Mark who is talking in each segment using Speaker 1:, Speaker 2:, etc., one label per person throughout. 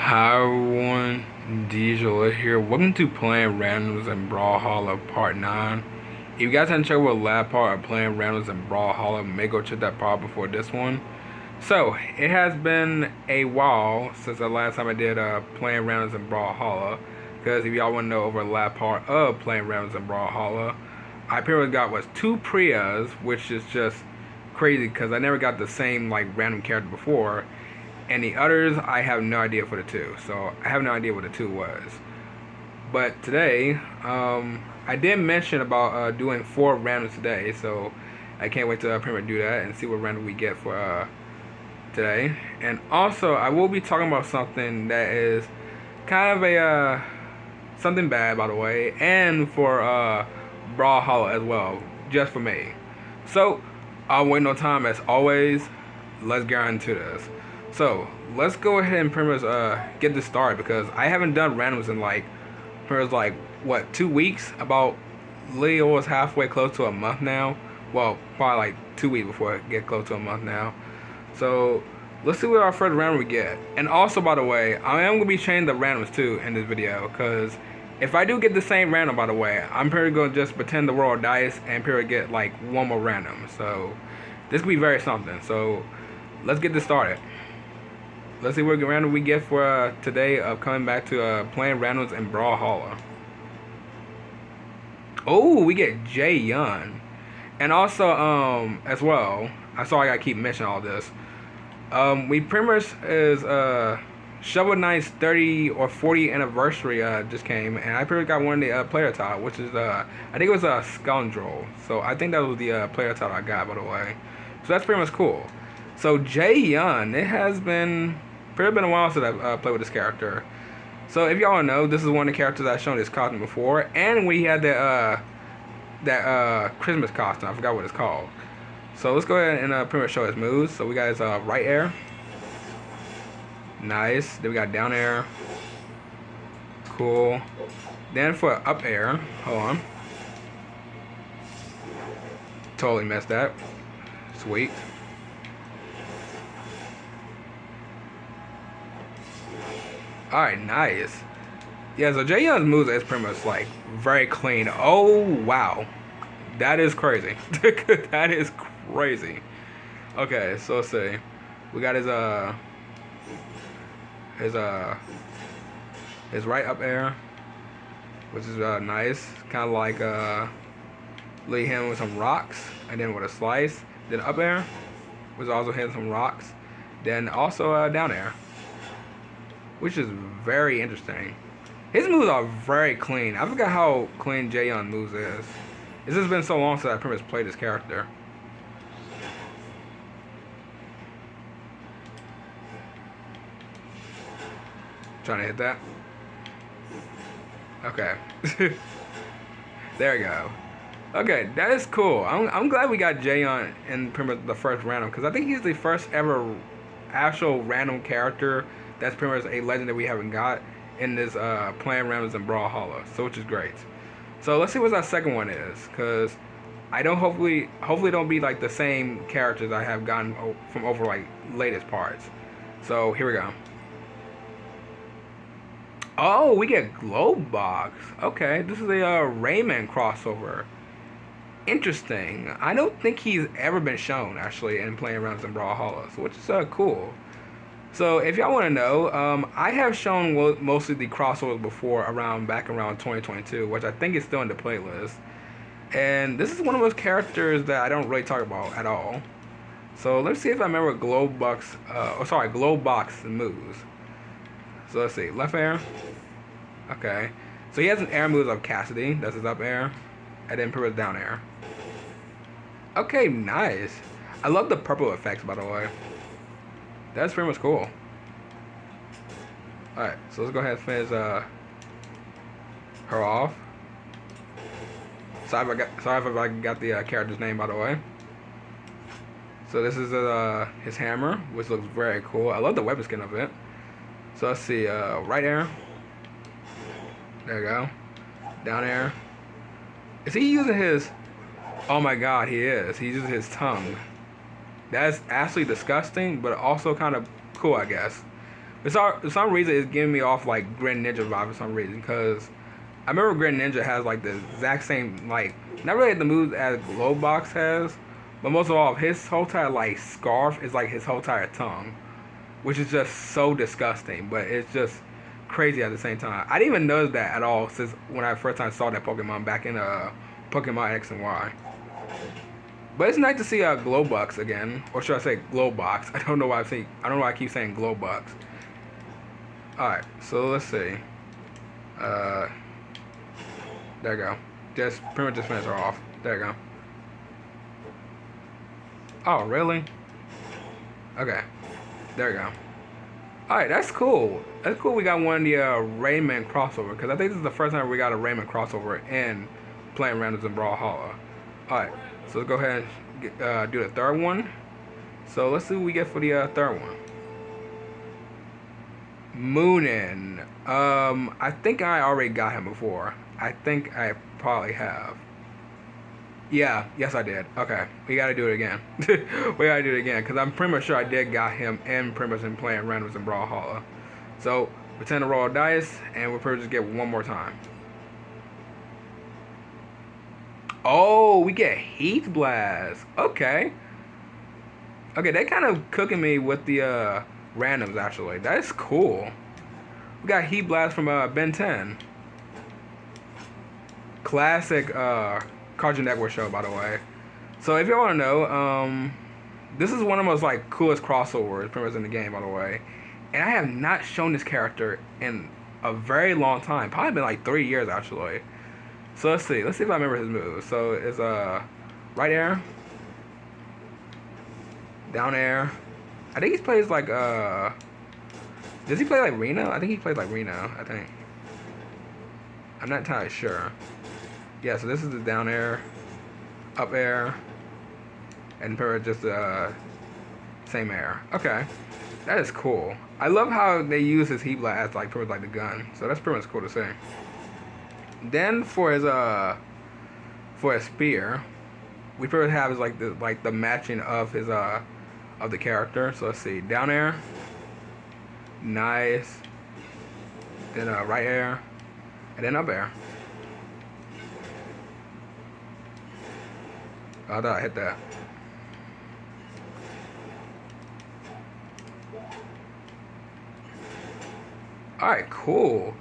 Speaker 1: Hi everyone, Diesel here. Welcome to Playing Randoms and Brawlhalla Part 9. If you guys haven't checked out the last part of Playing Randoms and Brawlhalla, may go check that part before this one. So, it has been a while since the last time I did Playing Randoms and Brawlhalla. Because if y'all want to know over the last part of Playing Randoms and Brawlhalla, I pretty much got was 2 Prias, which is just crazy because I never got the same like random character before. And the others, I have no idea for the two. So I have no idea what the two was. But today, I did mention about doing 4 randoms today. So I can't wait to pretty much do that and see what random we get for today. And also, I will be talking about something that is kind of a something bad, by the way, and for Brawlhalla as well, just for me. So I'll wait no time. As always, let's get into this. So let's go ahead and pretty much get this started because I haven't done randoms in like pretty much like what 2 weeks. About Leo was halfway close to a month now. Well, probably like 2 weeks before I get close to a month now. So let's see what our first random we get. And also, by the way, I am gonna be changing the randoms too in this video because if I do get the same random, by the way, I'm pretty gonna just pretend the roll of dice and pretty get like one more random. So this could be very something. So let's get this started. Let's see what random we get for today of coming back to playing randoms in Brawlhalla. Oh, we get Jay Young. And also, as well, I saw I gotta keep mentioning all this. We pretty much is Shovel Knight's 30 or 40 anniversary just came, and I pretty much got one of the player title, which is I think it was a Scoundrel. So I think that was the player title I got, by the way. So that's pretty much cool. So Jay Young, it has been a while since I've played with this character. So if y'all know, this is one of the characters I've shown this costume before, and we had that Christmas costume. I forgot what it's called. So let's go ahead and pretty much show his moves. So we got his right air, nice. Then we got down air, cool. Then for up air, hold on, totally messed that. Sweet. Alright, nice. Yeah, so Jay Young's moves is pretty much like very clean. Oh wow. That is crazy. That is crazy. Okay, so let's see. We got his right up air, which is nice. Kinda like lead him with some rocks and then with a slice. Then up air, which also hit some rocks. Then also down air, which is very interesting. His moves are very clean. I forgot how clean Jay Young moves is. It's just been so long since I pretty much played this character. Trying to hit that. Okay. There we go. Okay, that is cool. I'm glad we got Jay Young in pretty much the first random because I think he's the first ever actual random character that's pretty much a legend that we haven't got in this playing randoms and Brawlhalla, so which is great. So let's see what our second one is, because I don't hopefully don't be like the same characters I have gotten from over like latest parts. So here we go. Oh, we get Globe Box. Okay, this is a Rayman crossover. Interesting. I don't think he's ever been shown actually in playing randoms and Brawlhalla, so which is cool. So if y'all want to know, I have shown mostly the crossovers before back around 2022, which I think is still in the playlist. And this is one of those characters that I don't really talk about at all. So let's see if I remember Globe Box moves. So let's see, left air. Okay. So he has an air moves of Cassidy, that's his up air, and then pretty much down air. Okay, nice. I love the purple effects, by the way. That's pretty much cool. Alright, so let's go ahead and finish her off. Sorry if I got the character's name, by the way. So this is his hammer, which looks very cool. I love the weapon skin of it. So let's see, right air. There we go. Down air. Is he using his... Oh my god, he is. He uses his tongue. That's actually disgusting, but also kind of cool, I guess. For some reason, it's giving me off like Grin Ninja vibe for some reason. Because I remember Grin Ninja has like the exact same, like, not really the moves as Glowbox has, but most of all, his whole entire like scarf is like his whole entire tongue, which is just so disgusting. But it's just crazy at the same time. I didn't even notice that at all since when I first time saw that Pokemon back in Pokemon X and Y. But it's nice to see Glowbox again, or should I say Glowbox? I don't know why I don't know why I keep saying Glowbox. All right, so let's see. There you go. Just pretty much just finish her off. There you go. Oh, really? Okay. There you go. Alright, that's cool. That's cool we got one of the Rayman crossover. Because I think this is the first time we got a Rayman crossover in playing randoms in Brawlhalla. Alright, so let's go ahead and do the third one. So let's see what we get for the third one. Moonin. I think I already got him before. I think I probably have. Yeah, yes I did. Okay, we gotta do it again. We gotta do it again, because I'm pretty much sure I did got him and pretty much in playing randoms in Brawlhalla. So, pretend to roll dice, and we'll pretty just get one more time. Oh, we get Heat Blast. Okay. Okay, they kind of cooking me with the randoms, actually. That is cool. We got Heat Blast from Ben 10. Classic Cartoon Network show, by the way. So if you want to know, this is one of the most like coolest crossovers pretty much in the game, by the way. And I have not shown this character in a very long time. Probably been like 3 years actually. So let's see if I remember his moves. So it's right air, down air. I think he plays like does he play like Reno? I think he plays like Reno. I think. I'm not entirely sure. Yeah, so this is the down air, up air, and just same air. Okay, that is cool. I love how they use his Heat Blast as like pretty much like the gun. So that's pretty much cool to see. Then for his spear, we pretty much have is like the matching of his of the character. So let's see, down air, nice, then right air, and then up air. I thought I hit that. Alright, cool.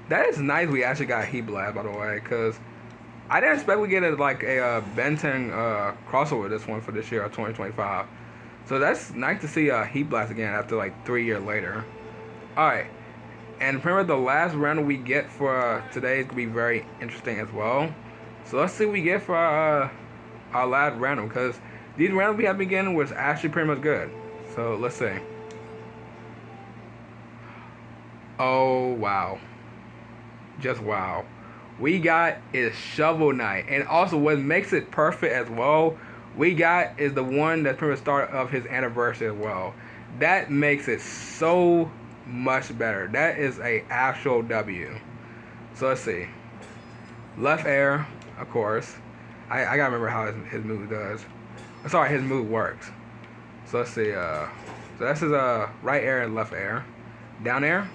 Speaker 1: That is nice we actually got Heat Blast, by the way, because I didn't expect we get like a Ben 10 crossover this one for this year, 2025. So that's nice to see Heat Blast again after like 3 years later. Alright, and pretty much the last round we get for today is going to be very interesting as well. So let's see what we get for our last random, because these randoms we have been getting was actually pretty much good. So let's see. Oh wow, just wow. We got is Shovel Knight, and also what makes it perfect as well, we got is the one that's pretty much start of his anniversary as well. That makes it so much better. That is a actual W. So let's see. Left air, of course. I gotta remember how his move does. Sorry, his move works. So let's see. So that's his right air and left air. Down air.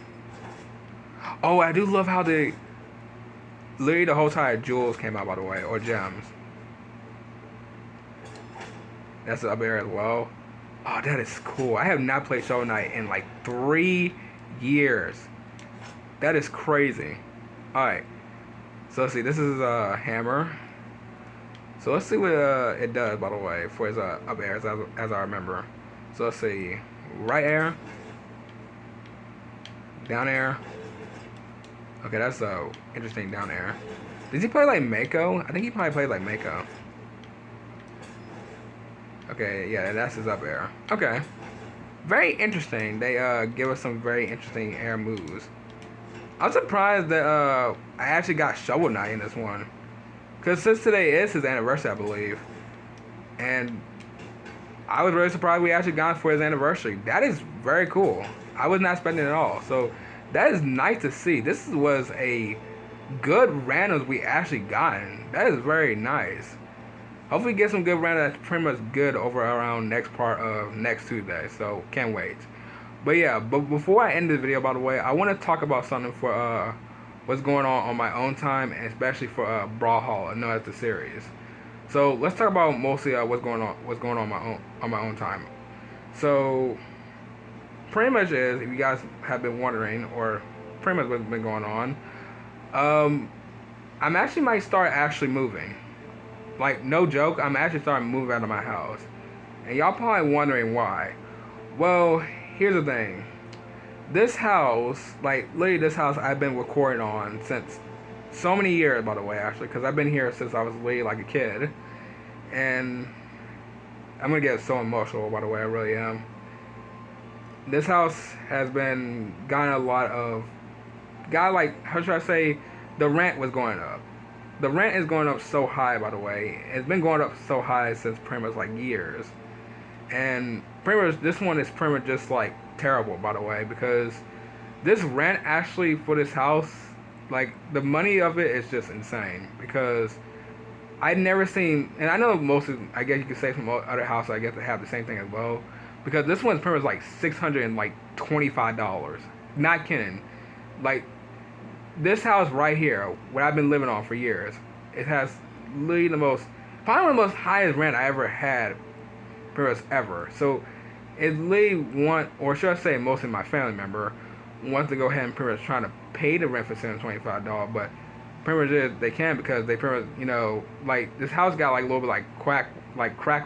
Speaker 1: Oh, I do love how literally the whole entire jewels came out, by the way, or gems. That's the up air as well. Oh, that is cool. I have not played Shovel Knight in like 3 years. That is crazy. All right. So let's see. This is a hammer. So let's see what it does, by the way, for his up air, as I remember. So let's see. Right air. Down air. Okay, that's interesting down air. Does he play like Mako? I think he probably played like Mako. Okay, yeah, that's his up air. Okay. Very interesting. They give us some very interesting air moves. I'm surprised that I actually got Shovel Knight in this one. Because since today is his anniversary, I believe. And I was really surprised we actually got it for his anniversary. That is very cool. I was not expecting it at all. So that is nice to see. This was a good randoms we actually gotten. That is very nice. Hopefully get some good randoms that's pretty much good over around next part of next Tuesday. So can't wait. But yeah, but before I end this video, by the way, I want to talk about something for what's going on my own time, and especially for Brawlhalla, no, as the series. So let's talk about mostly what's going on on my own time. So pretty much is, if you guys have been wondering, or pretty much what's been going on, um, I'm actually might start actually moving. Like, no joke, I'm actually starting to move out of my house. And y'all probably wondering why. Well, here's the thing. This house, like, literally this house I've been recording on since so many years, by the way, actually, because I've been here since I was literally like a kid. And I'm going to get so emotional, by the way, I really am. This house has been gotten a lot of, like, how should I say, the rent was going up. The rent is going up so high, by the way. It's been going up so high since pretty much like years. And pretty much this one is pretty much just like terrible, by the way, because this rent actually for this house, like the money of it is just insane. Because I've never seen, and I know most of, I guess you could say from other houses, I guess they have the same thing as well. Because this one's pretty much like $625. Not kidding. Like, this house right here, what I've been living on for years, it has literally probably one of the most highest rent I ever had, pretty much ever. So, it's literally or should I say, mostly my family member wants to go ahead and pretty much trying to pay the rent for $725, but pretty much they can, because they pretty much, like, this house got like a little bit like crack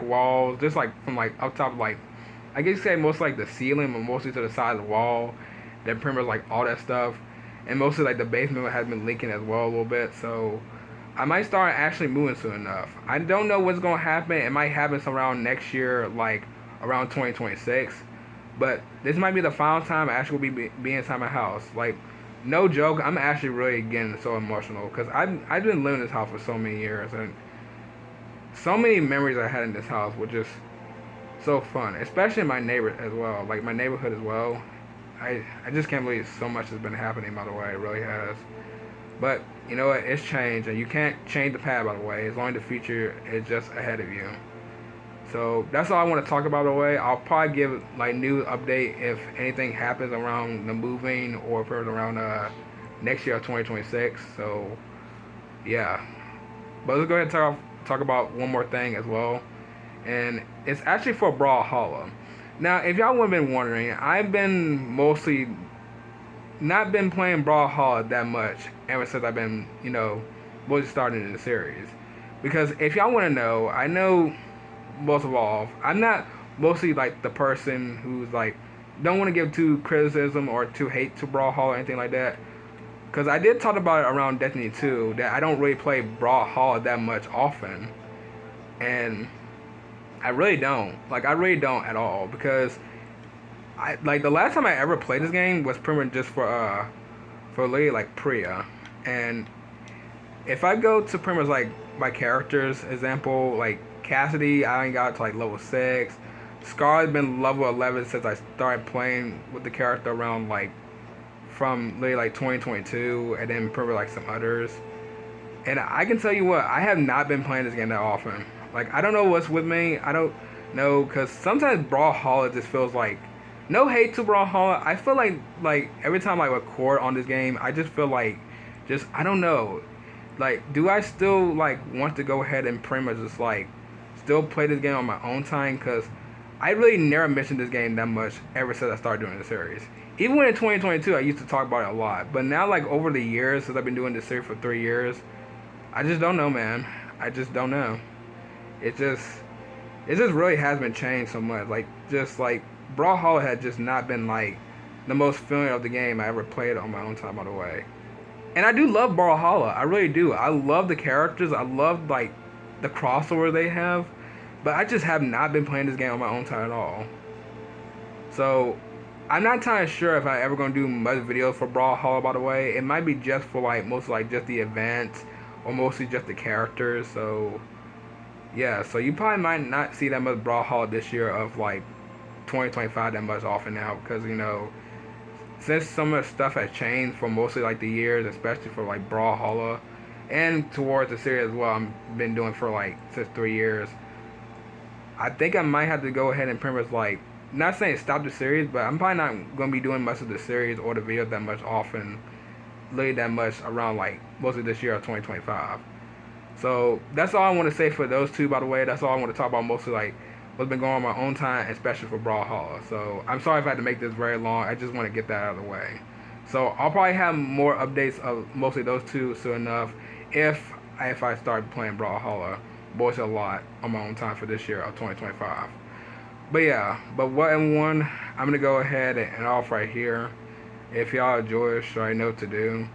Speaker 1: walls, just like from like up top, like, I guess you say most like the ceiling, but mostly to the side of the wall, that pretty much like all that stuff. And mostly like the basement has been leaking as well a little bit. So I might start actually moving soon enough. I don't know what's going to happen. It might happen around next year, like around 2026. But this might be the final time I actually will be inside my house. Like, no joke, I'm actually really getting so emotional. Because I've been living in this house for so many years. And so many memories I had in this house were just so fun. Especially my neighbors as well. Like my neighborhood as well. I just can't believe so much has been happening, by the way. It really has. But, you know what? It's changed. And you can't change the past, by the way. As long as the future is just ahead of you. So, that's all I want to talk about, by the way. I'll probably give, like, new update if anything happens around the moving or around next year, 2026. So, yeah. But let's go ahead and talk about one more thing as well. And it's actually for Brawlhalla. Now, if y'all would have been wondering, I've been mostly not been playing Brawlhalla that much ever since I've been, mostly starting in the series. Because if y'all want to know, I know, most of all, I'm not mostly like the person who's like, don't want to give too criticism or too hate to Brawlhalla or anything like that. Because I did talk about it around Destiny 2, that I don't really play Brawlhalla that much often. And I really don't. Like, I really don't at all, because the last time I ever played this game was pretty much just for literally like Priya. And if I go to pretty much like my characters, example, like Cassidy, I ain't got to like level 6. Scar's been level 11 since I started playing with the character around like from literally like 2022, and then pretty much like some others. And I can tell you what, I have not been playing this game that often. Like, I don't know what's with me. I don't know, because sometimes Brawlhalla just feels like, no hate to Brawlhalla, I feel like every time I record on this game, I just feel like, I don't know. Like, do I still, like, want to go ahead and pretty much just, like, still play this game on my own time? Because I really never mentioned this game that much ever since I started doing the series. Even when in 2022, I used to talk about it a lot. But now, like, over the years, since I've been doing this series for 3 years, I just don't know, man. I just don't know. It just really has been changed so much. Like, Brawlhalla had just not been, like, the most feeling of the game I ever played on my own time, by the way. And I do love Brawlhalla. I really do. I love the characters. I love, like, the crossover they have. But I just have not been playing this game on my own time at all. So, I'm not entirely sure if I ever going to do much videos for Brawlhalla, by the way. It might be just for, like, mostly, like, just the events, or mostly just the characters. So, yeah. So, you probably might not see that much Brawlhalla this year of, like, 2025 that much often now. Because, since some of the stuff has changed for mostly, like, the years, especially for, like, Brawlhalla, and towards the series as well, I've been doing for, like, since 3 years. I think I might have to go ahead and pretty much, like, not saying stop the series, but I'm probably not gonna be doing much of the series or the videos that much often, really that much around like mostly this year of 2025. So that's all I want to say for those two. By the way, that's all I want to talk about mostly, like what's been going on in my own time, especially for Brawlhalla. So I'm sorry if I had to make this very long. I just want to get that out of the way. So I'll probably have more updates of mostly those two soon enough if I start playing Brawlhalla boys a lot on my own time for this year of 2025. But yeah, but what and one, I'm gonna go ahead and off right here. If y'all enjoy it, sure I know what to do.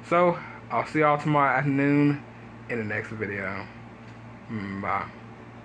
Speaker 1: So I'll see y'all tomorrow afternoon in the next video. Bye.